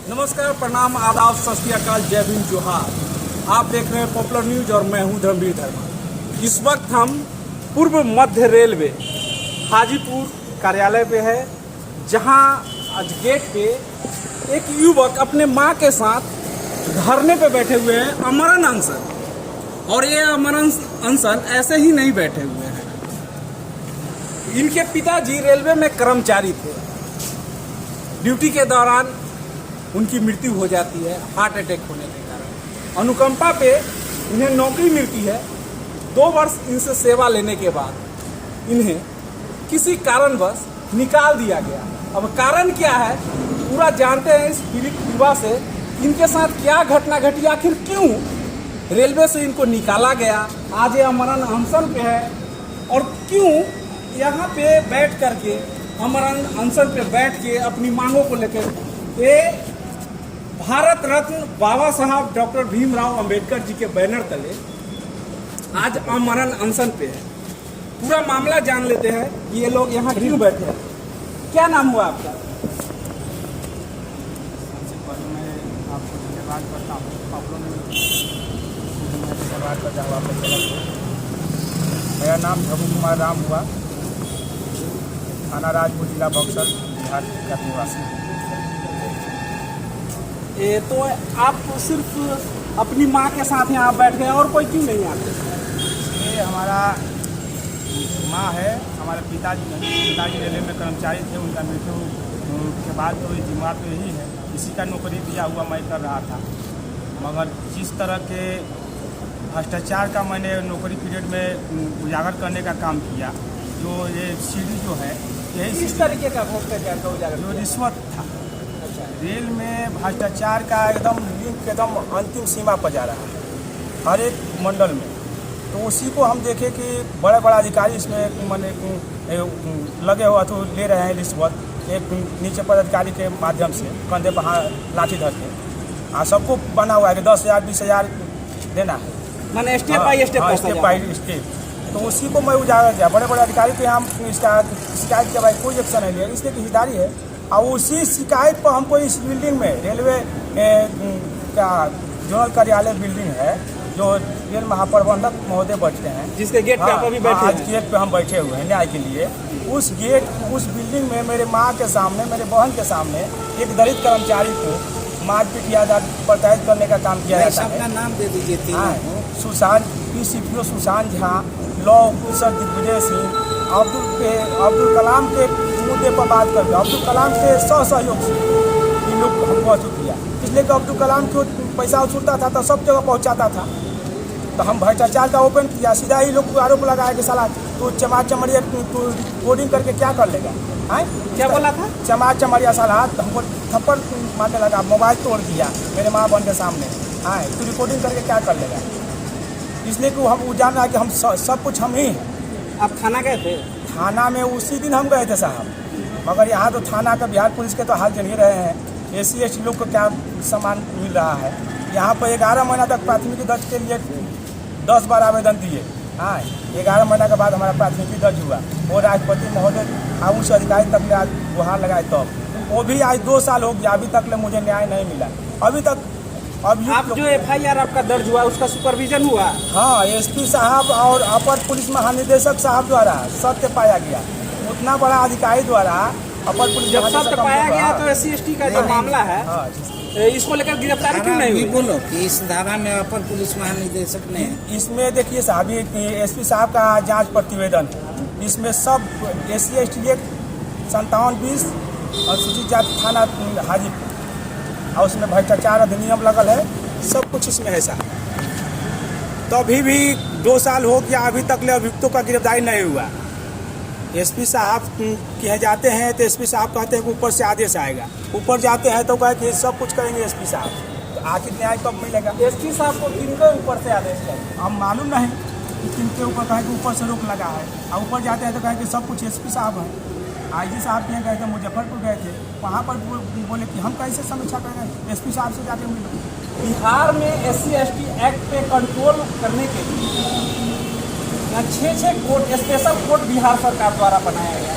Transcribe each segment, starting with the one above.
नमस्कार, प्रणाम, आदाब, सत श्री अकाल, जय भीम, जोहार। आप देख रहे हैं पॉपुलर न्यूज और मैं हूं धर्मवीर धर्मा। इस वक्त हम पूर्व मध्य रेलवे हाजीपुर कार्यालय पे है, जहां आज गेट पे एक युवक अपने मां के साथ धरने पे बैठे हुए हैं, अमरण अनशन। और ये अमरण अनशन ऐसे ही नहीं बैठे हुए हैं। इनके पिताजी रेलवे में कर्मचारी थे। ड्यूटी के दौरान उनकी मृत्यु हो जाती है हार्ट अटैक होने के कारण। अनुकंपा पे इन्हें नौकरी मिलती है। 2 वर्ष इनसे सेवा लेने के बाद इन्हें किसी कारणवश निकाल दिया गया। अब कारण क्या है पूरा जानते हैं इस पीड़ित युवा से। इनके साथ क्या घटना घटी, आखिर क्यों रेलवे से इनको निकाला गया, आज ये अमरण अनशन पे है, और क्यों यहाँ पे बैठ करके अमरण अनशन पे बैठ के अपनी मांगों को लेकर ये भारत रत्न बाबा साहब डॉक्टर भीमराव अंबेडकर जी के बैनर तले आज अमरण अनशन पे है। पूरा मामला जान लेते हैं कि ये लोग यहाँ क्यों बैठे हैं। क्या नाम हुआ आपका? सबसे पहले मैं आपको धन्यवाद करता हूँ। धन्यवाद का जवाब मेरा नाम प्रभु कुमार राम हुआ, थाना राजपुर, जिला बक्सर, बिहार का निवासी। तो आप सिर्फ अपनी माँ के साथ यहाँ बैठ गए और कोई क्यों नहीं आते? ये हमारा माँ है, हमारे पिताजी रेलवे में कर्मचारी थे। उनका मृत्यु के बाद तो जिम्मेदार तो यही है, इसी का नौकरी दिया हुआ मैं कर रहा था। मगर जिस तरह के भ्रष्टाचार का मैंने नौकरी पीरियड में उजागर करने का काम किया, जो ये सीढ़ी जो है यही किस तरीके का भ्रष्टाचार का उजागर? जो रिश्वत था। रेल में भ्रष्टाचार का एकदम लिंक एकदम अंतिम सीमा पर जा रहा है हर एक मंडल में। तो उसी को हम देखे कि बड़े बड़े अधिकारी इसमें मैंने लगे हुआ तो ले रहे हैं रिश्वत। एक नीचे पदाधिकारी के माध्यम से कंधे पर लाठी धर के सबको बना हुआ है कि 10,000 20,000 देना है, मैंने स्टेप बाई स्टेप। तो उसी को मैं उजागर किया। बड़े बड़े अधिकारी के हम शिकायत के बाद कोई एक्शन नहीं लिया, इसलिए कि हितधारी है। और उसी शिकायत पर हमको इस बिल्डिंग में रेलवे का जोनल कार्यालय बिल्डिंग है, जो रेल महाप्रबंधक महोदय बैठते हैं, जिसके गेट पे आप अभी बैठे आज गेट पे हम बैठे हुए हैं न्याय के लिए। उस बिल्डिंग में मेरे माँ के सामने, मेरे बहन के सामने एक दलित कर्मचारी को मारपीट या प्रताड़ित करने का काम किया जाता है। अपना नाम दे दीजिए। Sushant PCPO Sushant Jha, law officer Digvijay Singh, Abdul Kalam के मुद्दे पर बात करके अब्दुल कलाम के सहयोग से इन लोग हमको अचूक किया। इसलिए कि अब्दुल कलाम को पैसा वसूलता था तो सब जगह पहुंचाता था। तो हम भ्रष्टाचार का ओपन किया, सीधा ही लोग आरोप लगाया कि साला तू चमारिया तू कोडिंग करके क्या कर लेगा। क्या बोला था? चमारिया साला तो हमको थप्पड़ मारने लगा, मोबाइल तोड़ दिया मेरे माँ बहन के सामने। तू रिकॉर्डिंग करके क्या कर लेगा। इसलिए कि हम जान रहा है कि हम सब कुछ हम ही हैं। आप थाना गए थे? थाना में उसी दिन हम गए थे साहब, मगर यहाँ तो थाना का बिहार पुलिस के तो हाल जान ही रहे हैं। SC ST लोग को क्या सामान मिल रहा है। यहाँ पर 11 महीना तक प्राथमिकी दर्ज के लिए 10 बार आवेदन दिए। 11 महीना के बाद हमारा प्राथमिकी दर्ज हुआ। वो राष्ट्रपति महोदय उच्च अधिकारी तक ले आज गुहार लगाए, तब वो भी आज 2 साल हो गया, अभी तक ले मुझे न्याय नहीं मिला। अभी तक आप जो FIR आपका दर्ज हुआ उसका सुपरविजन हुआ? हाँ, SP साहब और अपर पुलिस महानिदेशक साहब द्वारा सत्य पाया गया। उतना बड़ा अधिकारी द्वारा अपर पुलिस जब सत्य पाया गया तो SC ST का जो मामला है इसको लेकर गिरफ्तारी क्यों नहीं हुई? बोलो कि इस धारा में अपर पुलिस महानिदेशक ने इसमें देखिए साहब, SP साहब का जांच प्रतिवेदन, इसमें सब SC ST 5720 और सूचित जाति थाना हाजीपुर, और उसमें भ्रष्टाचार अधिनियम लगल है, सब कुछ इसमें है साहब। तो अभी भी 2 साल हो गया, अभी तक ले अभियुक्तों का गिरफ्तारी नहीं हुआ। SP साहब के यहाँ जाते हैं तो SP साहब कहते हैं कि ऊपर से आदेश आएगा, ऊपर जाते हैं तो कहे कि सब कुछ करेंगे SP साहब। तो आखिर न्याय कब मिलेगा? SP साहब को किनके ऊपर से आदेश है हम मालूम नहीं कि किनके ऊपर कहे कि ऊपर से रोक लगा है। और ऊपर जाते हैं तो कहे कि सब कुछ SP साहब हैं। IG साहब के यहाँ गए थे, मुजफ्फरपुर गए थे, वहाँ पर बोले कि हम कैसे समीक्षा करेंगे, SP साहब से जाके मिलो। बिहार में SC ST एक्ट पे कंट्रोल करने के लिए 6 कोर्ट, स्पेशल कोर्ट बिहार सरकार द्वारा बनाया गया।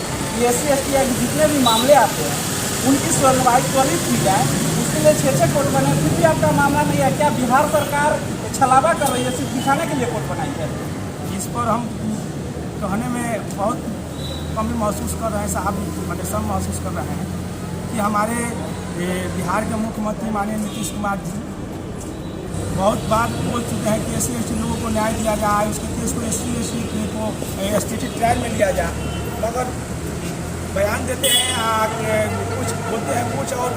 SC ST एक्ट जितने भी मामले आते हैं उनकी सुनवाई त्वरित की जाए, उसके के लिए 6 कोर्ट बने, फिर भी आपका मामला नहीं है। क्या बिहार सरकार छलावा कर रही है, सिर्फ दिखाने के लिए कोर्ट बनाई है? इस पर हम कहने में बहुत कमी महसूस कर रहे हैं साहब, मतलब सब महसूस कर रहे हैं कि हमारे बिहार के मुख्यमंत्री माननीय नीतीश कुमार जी बहुत बार बोल चुके हैं कि SC/ST लोगों को न्याय दिया जाए, उसके केस को SC/ST को STT ट्रायल में लिया जाए, मगर बयान देते हैं कुछ बोलते हैं कुछ और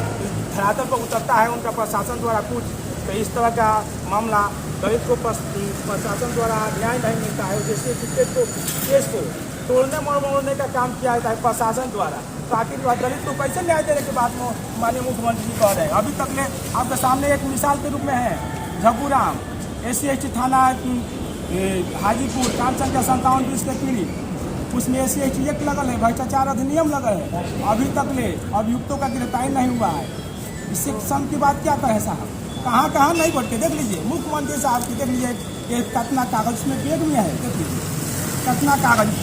धरातल पर उतरता है उनका प्रशासन द्वारा कुछ। तो इस तरह का मामला दलित को प्रशासन द्वारा न्याय नहीं मिलता है, जैसे केस को तोड़ने मोड़ने का काम किया जाता है प्रशासन द्वारा। तो आखिर दलित को कैसे न्याय देने के बाद में माननीय मुख्यमंत्री जी कह रहे हैं? अभी तक ले आपके सामने एक मिसाल के रूप में है झबूराम, SC/ST थाना हाजीपुर, काम संख्या 5720 के पीड़ित, उसमें SC/ST एक्ट लगल है, भ्रष्टाचार अधिनियम लगल है, अभी तक ले अभियुक्तों का गिरफ्तारी नहीं हुआ है। इससे सम की बात क्या कहे साहब? कहाँ कहाँ नहीं बढ़ते, देख लीजिए मुख्यमंत्री साहब की, देख लीजिए कि कितना कागज उसमें बैग में है, देख लीजिए कितना कागज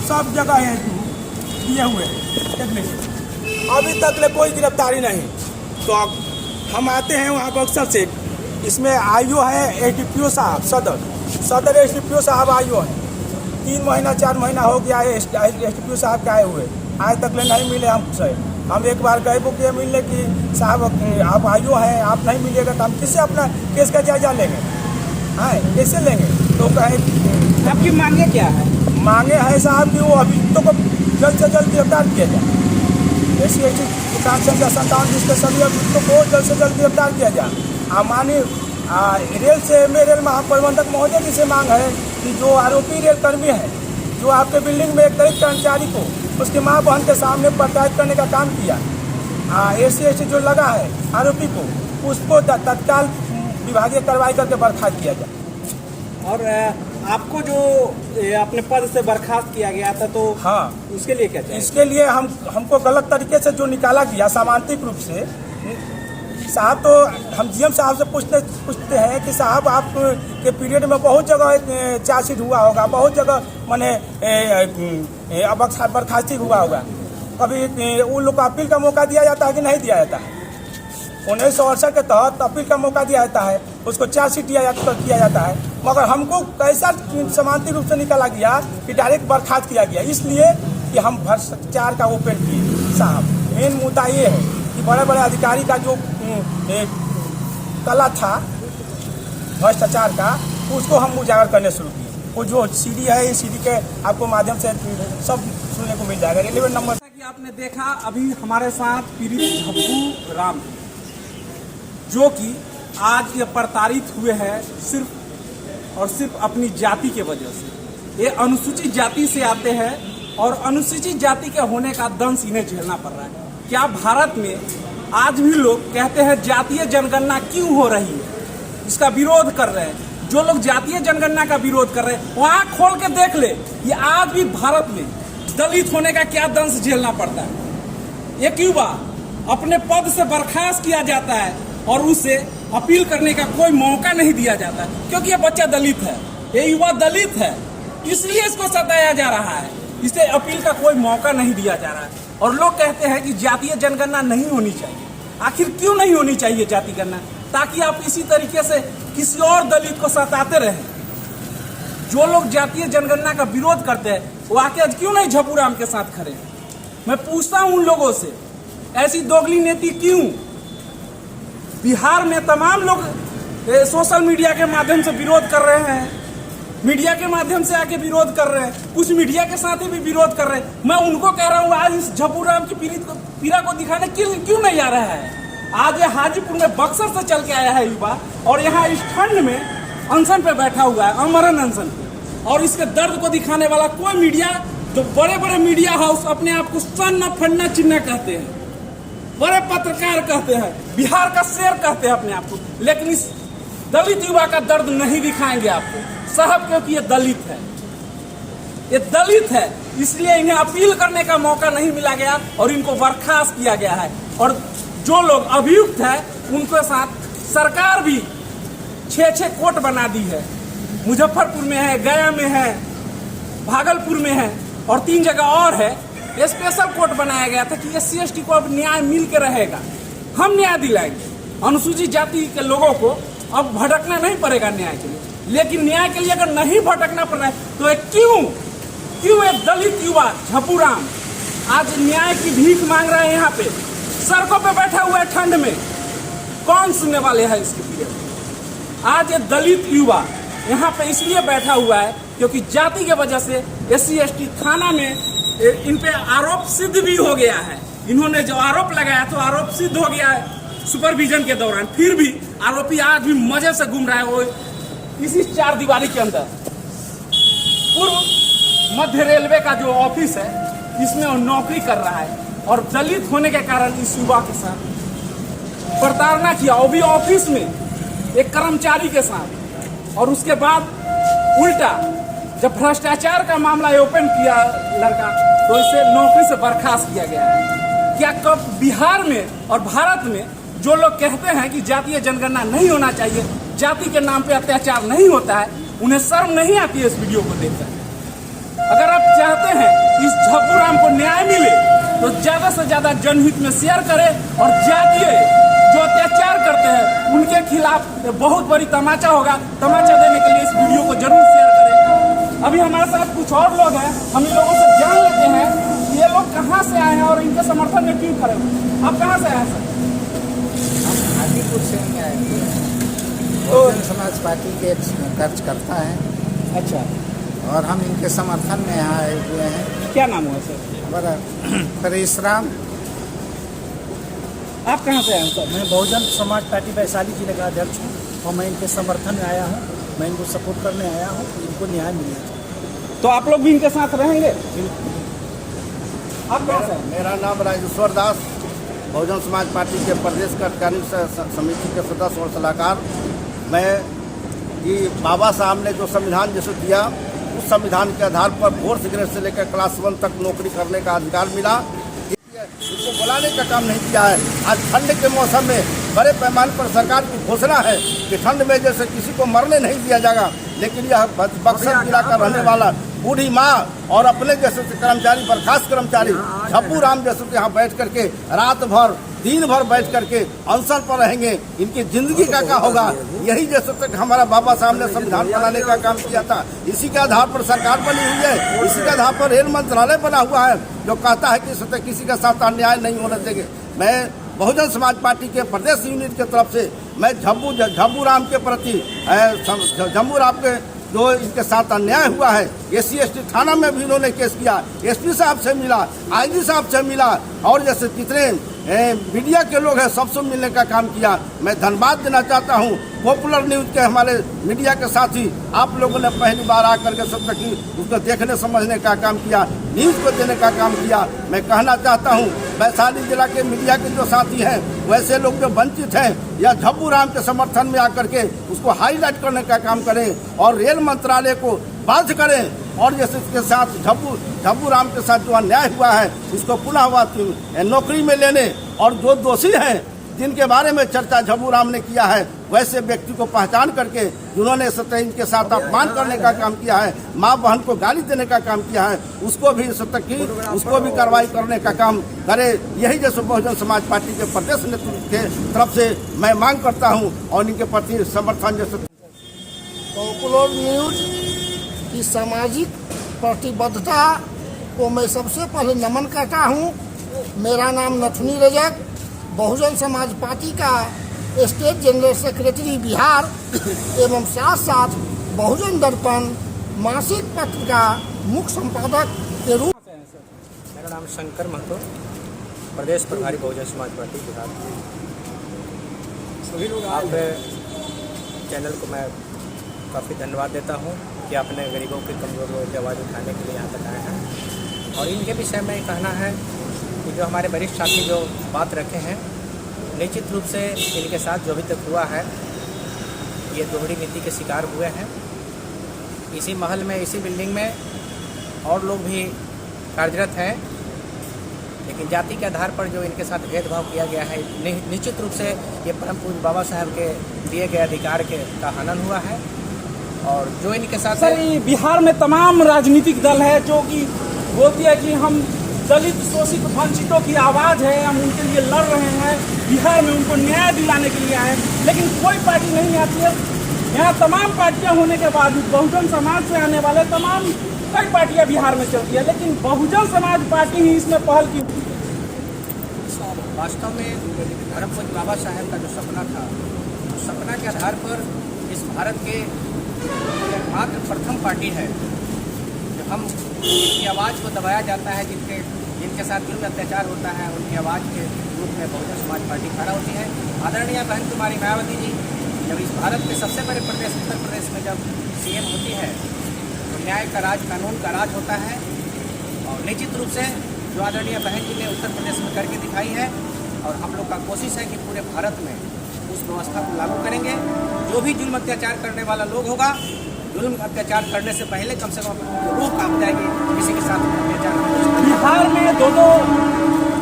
सब जगह है दिए हुए, देख लीजिए अभी तक ले कोई गिरफ्तारी नहीं। तो हम आते हैं वहाँ बक्सर से, इसमें IO है SDPO साहब, सदर SDPO साहब IO है, 3 महीना 4 महीना हो गया है SDPO साहब के आए हुए, आज तक ले नहीं मिले हमसे। हम एक बार गए वो किए मिलने की साहब आप IO हैं, आप नहीं मिलेगा तो हम किससे अपना केस का जायजा लेंगे? हाँ कैसे लेंगे? तो कहे आपकी मांगे क्या है? मांगे हैं साहब कि वो अभियुक्तों को जल्द से जल्द गिरफ्तार किया जाए, SC/ST काम संख्या 5720 के सभी अभियुक्तों को जल्द से जल्द गिरफ्तार किया जाए। माननीय रेल से रेल महाप्रबंधक महोदय जी से मांग है कि जो आरोपी रेल कर्मी है, जो आपके बिल्डिंग में एक दलित कर्मचारी को उसकी माँ बहन के सामने प्रताड़ित करने का काम किया, SC/ST जो लगा है आरोपी को, उसको तत्काल विभागीय कार्रवाई करके बर्खास्त किया जाए। और आपको जो अपने पद से बर्खास्त किया गया था, तो हाँ उसके लिए क्या चाहिए? इसके लिए हमको गलत तरीके से जो निकाला गया सामांतिक रूप से साहब, तो हम GM साहब से पूछते हैं कि साहब आप के पीरियड में बहुत जगह चार्जशीट हुआ होगा, बहुत जगह मैंने बर्खास्ती हुआ होगा, कभी उन लोग को अपील का मौका दिया जाता है कि नहीं दिया जाता है? 1968 के तहत अपील का मौका दिया जाता है, उसको चार्जशीट किया जाता है, मगर हमको कैसा समांतिक रूप से निकाला गया कि डायरेक्ट बर्खास्त किया गया, इसलिए कि हम भ्रष्टाचार का ओपन किए साहब। मेन मुद्दा ये है कि बड़े बड़े अधिकारी का जो कला था भ्रष्टाचार का, उसको हम उजागर करने शुरू किए। वो जो CD है, ये CD के आपको माध्यम से सब सुनने को मिल जाएगा। 11 नंबर कि आपने देखा अभी हमारे साथ पीड़ित झबूराम, जो कि आज ये प्रताड़ित हुए हैं सिर्फ और सिर्फ अपनी जाति के वजह से। ये अनुसूचित जाति से आते हैं और अनुसूचित जाति के होने का दंश इन्हें झेलना पड़ रहा है। क्या भारत में आज भी लोग कहते हैं जातीय जनगणना क्यों हो रही है, इसका विरोध कर रहे हैं? जो लोग जातीय जनगणना का विरोध कर रहे हैं, वहाँ खोल के देख ले, ये आज भी भारत में दलित होने का क्या दंश झेलना पड़ता है। ये क्यों बा अपने पद से बर्खास्त किया जाता है और उसे अपील करने का कोई मौका नहीं दिया जाता, क्योंकि ये बच्चा दलित है, ये युवा दलित है, इसलिए इसको सताया जा रहा है, इसे अपील का कोई मौका नहीं दिया जा रहा है। और लोग कहते हैं कि जातीय जनगणना नहीं होनी चाहिए। आखिर क्यों नहीं होनी चाहिए जाति गणना? ताकि आप इसी तरीके से किसी और दलित को सताते रहें। जो लोग जातीय जनगणना का विरोध करते हैं, वो आके आज क्यों नहीं झबूराम के साथ खड़े? मैं पूछता हूं उन लोगों से, ऐसी दोगली नीति क्यों? बिहार में तमाम लोग सोशल मीडिया के माध्यम से विरोध कर रहे हैं, मीडिया के माध्यम से आके विरोध कर रहे हैं, कुछ मीडिया के साथ ही भी विरोध कर रहे हैं। मैं उनको कह रहा हूँ, आज इस झबूराम की पीड़ा को दिखाने क्यों नहीं आ रहा है? आज ये हाजीपुर में बक्सर से चल के आया है युवा, और यहाँ इस ठंड में अनशन पे बैठा हुआ है, अमरण अनशन पे, और इसके दर्द को दिखाने वाला कोई मीडिया, जो बड़े बड़े मीडिया हाउस अपने आप को सन्ना फन्ना चिन्ना कहते हैं, बड़े पत्रकार कहते हैं, बिहार का शेर कहते हैं अपने आप को, लेकिन इस दलित युवा का दर्द नहीं दिखाएंगे आपको साहब, क्योंकि ये दलित है, ये दलित है, इसलिए इन्हें अपील करने का मौका नहीं मिला गया और इनको बर्खास्त किया गया है। और जो लोग अभियुक्त है उनके साथ सरकार भी 6 कोर्ट बना दी है, मुजफ्फरपुर में है, गया में है, भागलपुर में है और 3 जगह और है। स्पेशल कोर्ट बनाया गया था कि SC/ST को अब न्याय मिल के रहेगा, हम न्याय दिलाएंगे। अनुसूचित जाति के लोगों को अब भटकना नहीं पड़ेगा न्याय के लिए। लेकिन न्याय के लिए अगर नहीं भटकना पड़ रहा है तो क्यों एक दलित युवा झपूराम आज न्याय की भीख मांग रहा है? यहाँ पे सड़कों पे बैठा हुआ है ठंड में, कौन सुनने वाले हैं इसके पीड़े? आज ये दलित युवा यहाँ पे इसलिए बैठा हुआ है क्योंकि जाति के वजह से SC/ST थाना में इन पे आरोप सिद्ध भी हो गया है। इन्होंने जो आरोप लगाया तो आरोप सिद्ध हो गया है सुपरविजन के दौरान, फिर भी आरोपी आज भी मजे से घूम रहा है वो इसी 4 दीवारी के अंदर। पूर्व मध्य रेलवे का जो ऑफिस है इसमें वो नौकरी कर रहा है और दलित होने के कारण इस युवा के साथ प्रताड़ना किया, वो भी ऑफिस में एक कर्मचारी के साथ। और उसके बाद उल्टा जब भ्रष्टाचार का मामला ओपन किया लड़का तो इसे नौकरी से बर्खास्त किया गया है। क्या कब बिहार में और भारत में जो लोग कहते हैं कि जातीय जनगणना नहीं होना चाहिए, जाति के नाम पे अत्याचार नहीं होता है, उन्हें शर्म नहीं आती है इस वीडियो को देखकर? अगर आप चाहते हैं कि इस झपूराम को न्याय मिले तो ज्यादा से ज्यादा जनहित में शेयर करें और जातीय जो अत्याचार करते हैं उनके खिलाफ बहुत बड़ी तमाचा होगा। तमाचा देने के लिए इस वीडियो को जरूर शेयर करें। अभी हमारे साथ कुछ और लोग हैं, हम इन लोगों से जान लेते हैं कि ये लोग कहाँ से आए हैं और इनके समर्थन में क्यों खड़े हुए। आप कहाँ से आए सर? हम हाजीपुर से ही आए थे। बहुजन समाज पार्टी के कार्यकर्ता हैं। अच्छा, और हम इनके समर्थन में यहाँ आए हुए हैं। क्या नाम हुआ सर? हमारा परेशराम। आप कहाँ से आए हैं सर? मैं बहुजन समाज पार्टी वैशाली जिले का अध्यक्ष हूँ और मैं इनके समर्थन में आया हूँ। मैं इनको सपोर्ट करने आया हूँ, इनको न्याय मिलना चाहिए। तो आप लोग भी इनके साथ रहेंगे? आप कहाँ से? मेरा नाम राजेश्वर दास, बहुजन समाज पार्टी के प्रदेश कार्यकारिणी समिति के सदस्य और सलाहकार। मैं ये बाबा साहब ने जो संविधान जैसे दिया उस संविधान के आधार पर 4th ग्रेड से लेकर क्लास 1 तक नौकरी करने का अधिकार मिला। इसको बुलाने का काम नहीं किया है। आज ठंड के मौसम में बड़े पैमाने पर सरकार की घोषणा है कि ठंड में जैसे किसी को मरने नहीं दिया जाएगा, लेकिन यह बक्सर जिला का रहने वाला बूढ़ी माँ और अपने जैसे कर्मचारी, बर्खास्त कर्मचारी झपूराम जैसे यहाँ बैठ करके रात भर दिन भर बैठ करके अनशन पर रहेंगे। इनकी जिंदगी का क्या होगा? यही जैसे तक हमारा बाबा साहब ने संविधान बनाने का काम किया था, इसी के आधार पर सरकार बनी हुई है, इसी के आधार पर रेल मंत्रालय बना हुआ है जो कहता है कि सत्य किसी का साथ अन्याय नहीं होना चाहिए। मैं बहुजन समाज पार्टी के प्रदेश यूनिट की तरफ से मैं झपूराम के प्रति झपूराम के जो इनके साथ अन्याय हुआ है, SC/ST थाना में भी इन्होंने केस किया, SP साहब से मिला, IG साहब से मिला और जैसे जितने मीडिया के लोग हैं सबसे मिलने का काम किया। मैं धन्यवाद देना चाहता हूं पॉपुलर न्यूज के हमारे मीडिया के साथी, आप लोगों ने पहली बार आकर के सब तक उसको देखने समझने का काम किया, न्यूज को देने का काम किया। मैं कहना चाहता हूं वैशाली जिला के मीडिया के जो साथी हैं वैसे लोग जो वंचित हैं या झपूराम के समर्थन में आकर के उसको हाईलाइट करने का काम करें और रेल मंत्रालय को बाध्य करें और जैसे इसके साथ झपूराम के साथ जो अन्याय हुआ है इसको पुनः नौकरी में लेने और जो दोषी हैं जिनके बारे में चर्चा झपूराम ने किया है वैसे व्यक्ति को पहचान करके जिन्होंने सत्य इनके साथ अपमान करने का काम किया है, माँ बहन को गाली देने का काम किया है, उसको भी सत्य की उसको भी कार्रवाई करने का काम करे। यही जैसे बहुजन समाज पार्टी के प्रदेश नेतृत्व के तरफ से मैं मांग करता हूँ और इनके प्रति समर्थन जैसे पॉपुलर न्यूज की सामाजिक प्रतिबद्धता को मैं सबसे पहले नमन करता हूँ। मेरा नाम नथुनी रजक, बहुजन समाज पार्टी का स्टेट जनरल सेक्रेटरी बिहार एवं साथ साथ बहुजन दर्पण मासिक पत्र का मुख्य संपादक के रूप। मेरा नाम शंकर महतो, प्रदेश प्रभारी बहुजन समाज पार्टी बिहार। आप चैनल को मैं काफ़ी धन्यवाद देता हूँ कि आपने गरीबों के कमजोरों की आवाज़ उठाने के लिए यहाँ तक आए हैं। और इनके विषय में कहना है कि जो हमारे वरिष्ठ साथी जो बात रखे हैं, निश्चित रूप से इनके साथ जो अभी तक हुआ है ये दोहरी नीति के शिकार हुए हैं। इसी महल में, इसी बिल्डिंग में और लोग भी कार्यरत हैं, लेकिन जाति के आधार पर जो इनके साथ भेदभाव किया गया है, निश्चित रूप से ये परम पूज्य बाबा साहब के दिए गए अधिकार का हनन हुआ है। और जो इनके साथ सर बिहार में तमाम राजनीतिक दल है जो कि बोलती है कि हम दलित शोषित वंचितों की आवाज़ है, हम उनके लिए लड़ रहे हैं, बिहार में उनको न्याय दिलाने के लिए आए, लेकिन कोई पार्टी नहीं आती है। यहाँ तमाम पार्टियां होने के बावजूद बहुजन समाज से आने वाले तमाम कई पार्टियां बिहार में चलती है, लेकिन बहुजन समाज पार्टी ही इसमें पहल की। वास्तव में धर्मपुर बाबा साहेब का जो सपना था, उस सपना के आधार पर इस भारत के एकमात्र प्रथम पार्टी है जो हम जिनकी आवाज़ को दबाया जाता है, जिनके साथ जुल्म अत्याचार होता है, उनकी आवाज़ के रूप में बहुजन समाज पार्टी खड़ा होती है। आदरणीय बहन कुमारी मायावती जी जब इस भारत के सबसे बड़े प्रदेश उत्तर प्रदेश में जब सीएम होती है तो न्याय का राज, कानून का राज होता है। और निश्चित रूप से जो आदरणीय बहन जी ने उत्तर प्रदेश में करके दिखाई है, और हम लोग का कोशिश है कि पूरे भारत में उस व्यवस्था को लागू करेंगे। जो भी जुल्म अत्याचार करने वाला लोग होगा, जुल्म अत्याचार करने से पहले कम से कम रूह कांप जाएगी किसी के साथ अत्याचार। बिहार में दो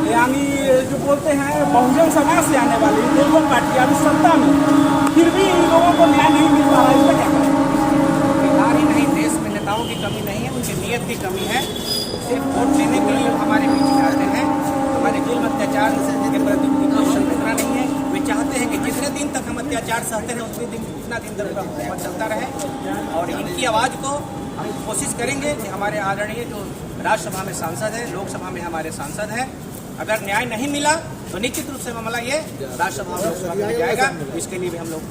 यानी जो बोलते हैं बहुजन समाज से आने वाली दो पार्टियां अभी सत्ता में, फिर भी इन लोगों को न्याय नहीं मिल पा रहा है, इसमें क्या करें? बिहार ही नहीं, देश में नेताओं की कमी नहीं है, उनकी नीयत की कमी है। सिर्फ वोट लेने के लिए हमारे बीच में आते हैं, हमारे जुल्म अत्याचार के प्रति उनकी संवेदना नहीं है। वे चाहते हैं कि जितने दिन तक हम अत्याचार सहते रहे उतना दिन तक हुकूमत चलता रहे। और इनकी आवाज़ को हम कोशिश करेंगे कि हमारे आदरणीय जो राज्यसभा में सांसद है, लोकसभा में हमारे सांसद हैं, अगर न्याय नहीं मिला तो निश्चित रूप से मामला ये राज्यसभा और लोकसभा में जाएगा। इसके लिए भी हम लोग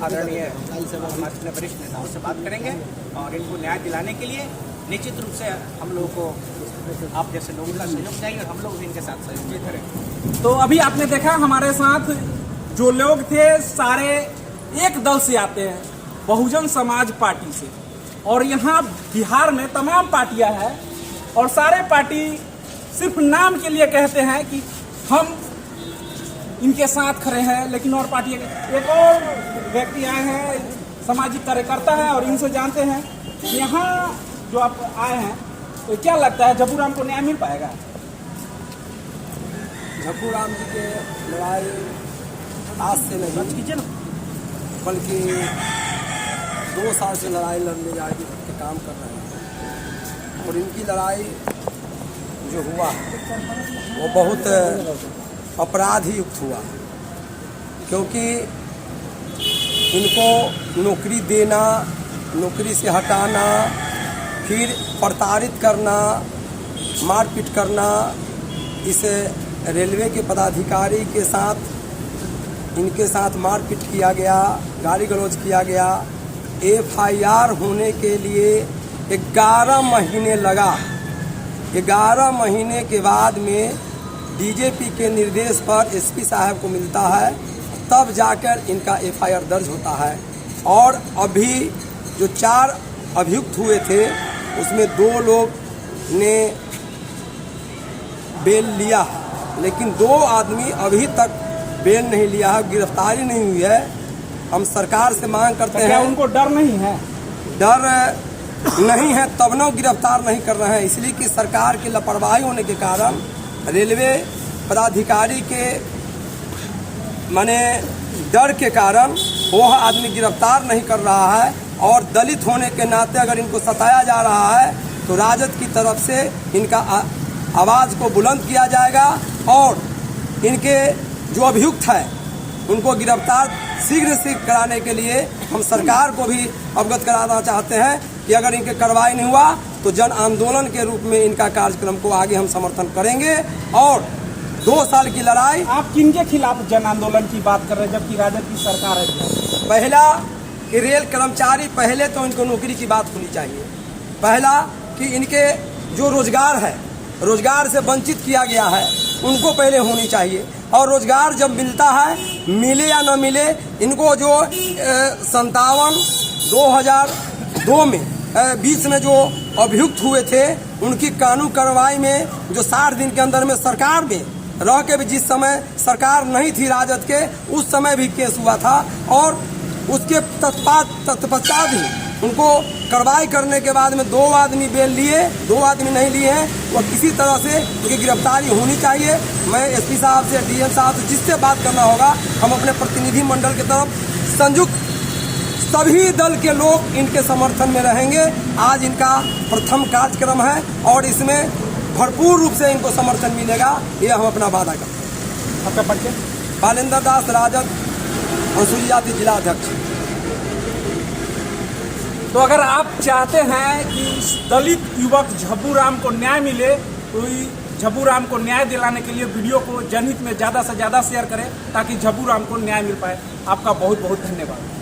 आदरणीय हमारे वरिष्ठ नेताओं से बात करेंगे और इनको न्याय दिलाने के लिए निश्चित रूप से हम लोगों को आप जैसे लोगों का सहयोग चाहिए और हम लोग भी इनके साथ सहयोग करें। तो अभी आपने देखा हमारे साथ जो लोग थे सारे एक दल से आते हैं, बहुजन समाज पार्टी से, और यहाँ बिहार में तमाम पार्टियां हैं और सारे पार्टी सिर्फ नाम के लिए कहते हैं कि हम इनके साथ खड़े हैं, लेकिन और पार्टी एक और व्यक्ति आए हैं, सामाजिक कार्यकर्ता है, और इनसे जानते हैं यहाँ जो आप आए हैं तो क्या लगता है जब्बूराम को न्याय मिल पाएगा? जब्बूराम जी के लड़ाई आज से नहीं कीजिए ना, बल्कि 2 साल से लड़ाई लड़ने जाके के काम कर रहे हैं। और इनकी लड़ाई जो हुआ वो बहुत अपराधी युक्त हुआ, क्योंकि इनको नौकरी देना, नौकरी से हटाना, फिर प्रताड़ित करना, मारपीट करना, इस रेलवे के पदाधिकारी के साथ इनके साथ मारपीट किया गया, गाली गलौज किया गया। एफआईआर होने के लिए 11 महीने लगा। 11 महीने के बाद में डीजीपी के निर्देश पर एसपी साहब को मिलता है, तब जाकर इनका एफआईआर दर्ज होता है। और अभी जो 4 अभियुक्त हुए थे उसमें 2 लोग ने बेल लिया है, लेकिन 2 आदमी अभी तक बेल नहीं लिया है, गिरफ्तारी नहीं हुई है। हम सरकार से मांग करते हैं, क्या उनको डर नहीं है? डर नहीं है तब न गिरफ्तार नहीं कर रहे हैं, इसलिए कि सरकार की लापरवाही होने के कारण रेलवे पदाधिकारी के माने डर के कारण वह आदमी गिरफ्तार नहीं कर रहा है। और दलित होने के नाते अगर इनको सताया जा रहा है तो राजद की तरफ से इनका आवाज़ को बुलंद किया जाएगा और इनके जो अभियुक्त है उनको गिरफ्तार शीघ्र से कराने के लिए हम सरकार को भी अवगत कराना चाहते हैं कि अगर इनके कार्रवाई नहीं हुआ तो जन आंदोलन के रूप में इनका कार्यक्रम को आगे हम समर्थन करेंगे। और 2 साल की लड़ाई। आप किनके खिलाफ जन आंदोलन की बात कर रहे हैं जबकि राजद की सरकार है? पहला कि रेल कर्मचारी, पहले तो इनको नौकरी की बात होनी चाहिए। पहला कि इनके जो रोजगार है, रोजगार से वंचित किया गया है, उनको पहले होनी चाहिए। और रोजगार जब मिलता है, मिले या न मिले, इनको जो 2002 में 20 में जो अभियुक्त हुए थे उनकी कानून कार्रवाई में जो 60 दिन के अंदर में सरकार में रह के भी, जिस समय सरकार नहीं थी राजद के, उस समय भी केस हुआ था। और उसके तत्पश्चात ही उनको कार्रवाई करने के बाद में 2 आदमी बेल लिए, 2 आदमी नहीं लिए हैं। और किसी तरह से उनकी गिरफ्तारी होनी चाहिए। मैं एसपी साहब से, डीएम साहब से, जिससे बात करना होगा, हम अपने प्रतिनिधि मंडल की तरफ संयुक्त सभी दल के लोग इनके समर्थन में रहेंगे। आज इनका प्रथम कार्यक्रम है और इसमें भरपूर रूप से इनको समर्थन मिलेगा, ये हम अपना वादा करते हैं। आपका परिचय? बालेंद्र दास, राजद अनुसूचित जाति जिला अध्यक्ष। तो अगर आप चाहते हैं कि इस दलित युवक झब्बू राम को न्याय मिले, तो झब्बू राम को न्याय दिलाने के लिए वीडियो को जनहित में ज़्यादा से ज़्यादा शेयर करें ताकि झब्बू राम को न्याय मिल पाए। आपका बहुत बहुत धन्यवाद।